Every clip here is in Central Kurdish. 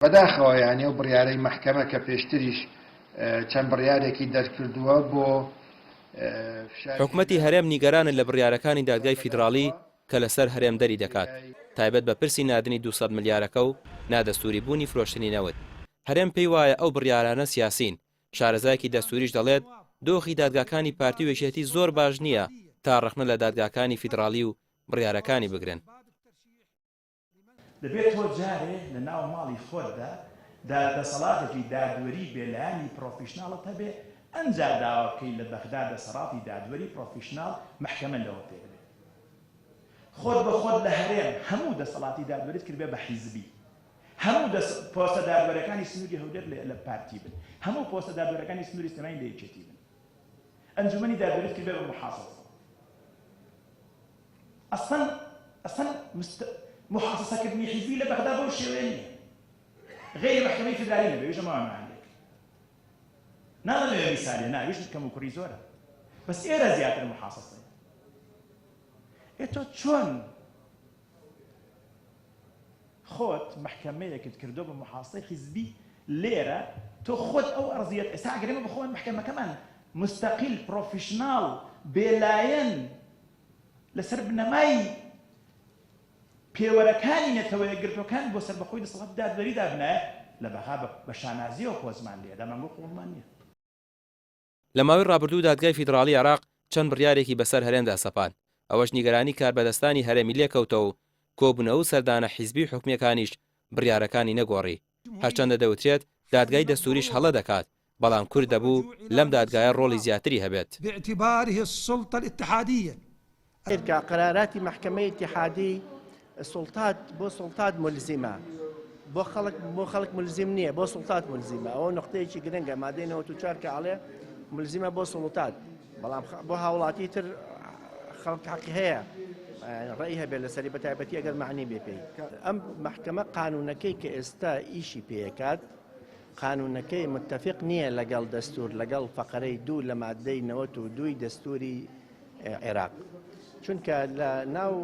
بەداخەوە یانی ئەو بڕیارەی مەحکەمە کە پێشتریش چەند بڕیارێکی دەرکردووە بۆ حکوومەتی هەرێم نیگەرانە لە بڕیارەکانی دادگای فیدراڵی کە لەسەر هەرێم دەری دەکات تایبەت بە پرسی نادنی 200 ملیارەکە و نادەستوری بوونی فرۆشتنی نەوت. هەرێم پێی وایە ئەو بڕیارانە سیاسین. شارەزایەکی دەستوریش دەڵێت دۆخی دادگاکانی پارتی وێژێتی زۆر باش نییە تا ڕەخنە لە دادگاکانی فیدراڵی و بڕیارەکانی بگرن. دەبێت تۆ جارێ لە ناو ماڵی خۆتدا دەسەڵاتێکی دادوەری بێلایانی پرۆفیشناڵت هەبێ ئەنجا داوا بکەی لە بەغدا دەسەڵاتی دادوەری پرۆفیشناڵ محکەمە لەوە پێ بێ. خۆت بە خۆت لە هەرێم هەموو دەسەڵاتی دادوەریت کردبێ بە حیزبی، هەموو پۆستە دادوەرەکانی سنووری هەولێر لە پارتی بن، هەموو پۆستە دادوەرەکانی سنووری سلێمانی لە یەکێتی بن، ئەنجومەنی دادوەریت کردبێ بە محاسەسە. ئەسڵەن محاسەسەکردنی حیزبی لە بەغدا بەو شێوەیە نییە. غێری محکەمەی فیدرالی نەبێ وێژە ماوەمانێک ناڵێ میسالێ ناویش کەم و کوڕی زۆرە، بەس ئێرە زیاتر محاسەسە. تۆ چۆن خۆت محکەمەیەکت کردو بە محاسەی حیزبی لێرە تۆ خۆت ئەو ئەرزیەت ئێستا ئەگەرێمە بخۆن محکەمەکەمان مستەقیل پرۆفیشناڵ بێلایەن لەسەر بنەمای پێوەرەکانی نێتەوەیە گرتوەکان بۆ سەربەخۆی دەسەڵات دادوەریدا بنایە لە بەها بە شانازیەوە خۆزمان لێ دامانگۆ قوڵمان نییە. لە ماوەی ڕابردوو دادگای فیدراڵی عێراق چەند بڕیارێکی بەسەر هەرێمدا سەپان. ئەوەش نیگەرانی کاربەدەستانی هەرێمی لێکەوتەوە و کۆبوونەوە و سەردانە حیزبی حکومیەکانیش بڕیارەکانی نەگۆڕی. هەرچەندە دەوترێت دادگای دەستوریش هەڵە دەکات، بەڵام کورد دەبوو لەم دادگایە ڕۆڵی زیاتری هەبێت. باعتباره السلطة الاتحادية قراراتی محکمەی اتحادی سلطات ملزمە بۆ خەڵک ملزم نییە، بۆ سلطات ملزمە. ئەوە نقطەیەکی گرنگە مادەی 94 کە ئەڵێ ملزمە بۆ سلطات، بەڵام بۆ هاوڵاتی تر خەڵک حەقی هەیە ڕێی هەبێت لەسەری بەتایبەتی ئەگەر معنی بێ پێی. ئەم محکەمە قانونەکەی کە ئێستا ئیشی پێکات قانونەکەی متفق نییە لەگەڵ دەستور لەگەڵ فەقەرەی 2 لە مادەی 92 دەستوری عێراق، چونکە لە ناو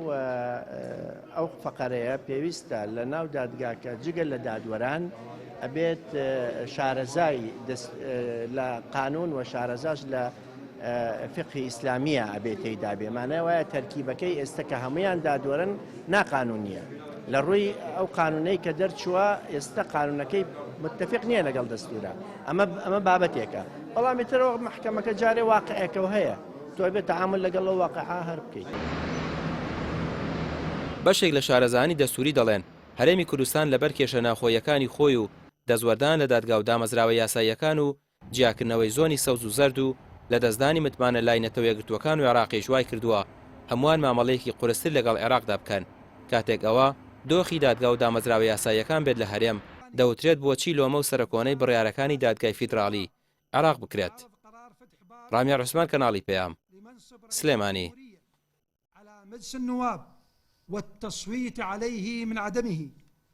ئەو فەقەرەیە پێویستە لە ناو دادگاکە جگە لە دادوەران ئەبێت شارەزای لە قانون و شارەزاش لە فقهی ئیسلامیە ئەبێت تێیدا بێ. مانای وایە تەرکیبەکەی ئێستا کە هەمویان دادوەرن ناقانونیە لە ڕووی ئەو قانونەی کە دەرچووە ئێستا قانونەکەی متفق نییە لەگەڵ دەستورە. ئەمە بابەتێکە، بەڵامی ترەوە محکەمەکە جارێ واقعەکەەوە هەیە تۆ بێت تەعامل لەگەڵ ئەو واقعە هەر بکەیت. بەشێک لە شارەزانی دەستوری دەڵێن هەرێمی کوردستان لەبەر کێشە ناخۆیەکانی خۆی و دەزوەردان لە دادگا و دامەزراوە یاساییەکان و جیاکردنەوەی زۆنی سەوز و زەرد و لە دەستدانی متمانە لای نەتەوە گرتوەکان و عێراقیش وای کردووە هەمووان مامەڵەیەکی قورستر لەگەڵ عێراقدا بکەن. کاتێک ئەوە دۆخی دادگا و دامەزراوە یاساییەکان بێت لە هەرێم دەوترێت بۆچی لۆمە و سەرکۆنەی بڕیارەکانی دادگای فیدراڵی عێراق بکرێت. ڕامیار عوسمان کەناڵی پێام سلێمانی. على مجلس النواب والتصويت عليه من عدمه